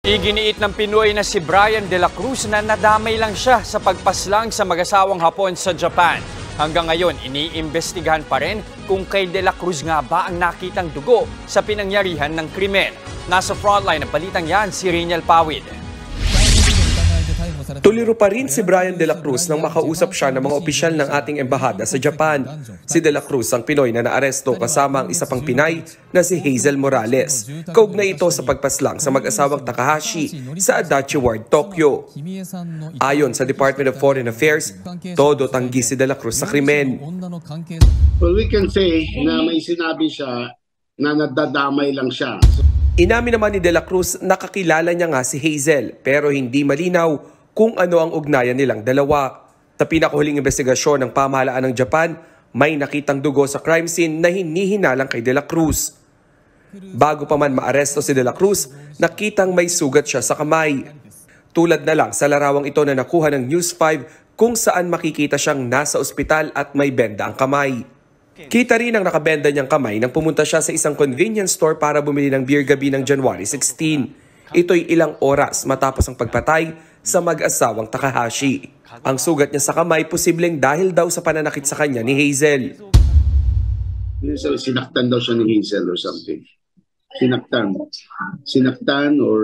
Iginiit ng Pinoy na si Brian De La Cruz na nadamay lang siya sa pagpaslang sa mag-asawang Hapon sa Japan. Hanggang ngayon, iniimbestigahan pa rin kung kay De La Cruz nga ba ang nakitang dugo sa pinangyarihan ng krimen. Nasa frontline ng balitang yan si Reniel Pawid. Tuliro pa rin si Brian De La Cruz nang makausap siya ng mga opisyal ng ating embahada sa Japan. Si De La Cruz ang Pinoy na naaresto kasama ang isa pang Pinay na si Hazel Morales. Kaugnay ito sa pagpaslang sa mag-asawang Takahashi sa Adachi Ward, Tokyo. Ayon sa Department of Foreign Affairs, todo tanggi si De La Cruz sa krimen. Well, we can say na may sinabi siya na nadadamay lang siya. Inamin naman ni De La Cruz na kakilala niya nga si Hazel pero hindi malinaw kung ano ang ugnayan nilang dalawa. Sa pinakahuling investigasyon ng pamahalaan ng Japan, may nakitang dugo sa crime scene na hinihinalang kay De La Cruz. Bago pa man maaresto si De La Cruz, nakitang may sugat siya sa kamay. Tulad na lang sa larawang ito na nakuha ng News 5 kung saan makikita siyang nasa ospital at may benda ang kamay. Kita rin ang nakabenda niyang kamay nang pumunta siya sa isang convenience store para bumili ng beer gabi ng January 16. Ito'y ilang oras matapos ang pagpatay sa mag-asawang Takahashi. Ang sugat niya sa kamay posibleng dahil daw sa pananakit sa kanya ni Hazel. Sinaktan daw siya ni Hazel or something. Sinaktan or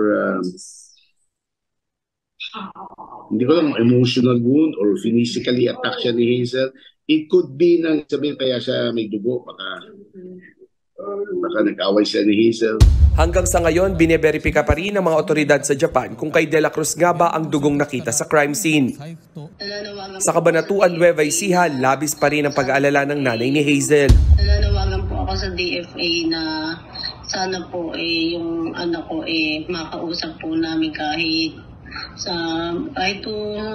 hindi ko lang, emotional wound or physically attack siya ni Hazel. It could be nang sabihin kaya siya may dugo, baka nag-away siya ni Hazel. Hanggang sa ngayon, bineberipika pa rin ng mga otoridad sa Japan kung kay De La Cruz nga ba ang dugong nakita sa crime scene. Sa Cabanatuan, Nueva Ecija, labis pa rin ang pag-aalala ng nanay ni Hazel. Nananawagan po ako sa DFA na sana po yung anak ko makausap po namin kahit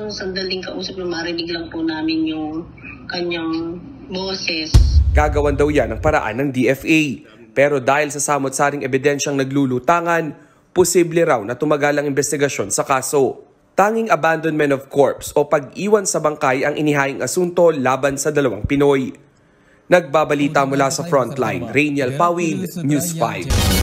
sandaling kausap na marinig lang po namin yung kanyang boses. Gagawan daw yan ang paraan ng DFA. Pero dahil sa samot-saring ebidensyang naglulutangan, posible raw na tumagal ang investigasyon sa kaso. Tanging abandonment of corpse o pag-iwan sa bangkay ang inihaing asunto laban sa dalawang Pinoy. Nagbabalita mula sa frontline, Reniel Pawid, News 5.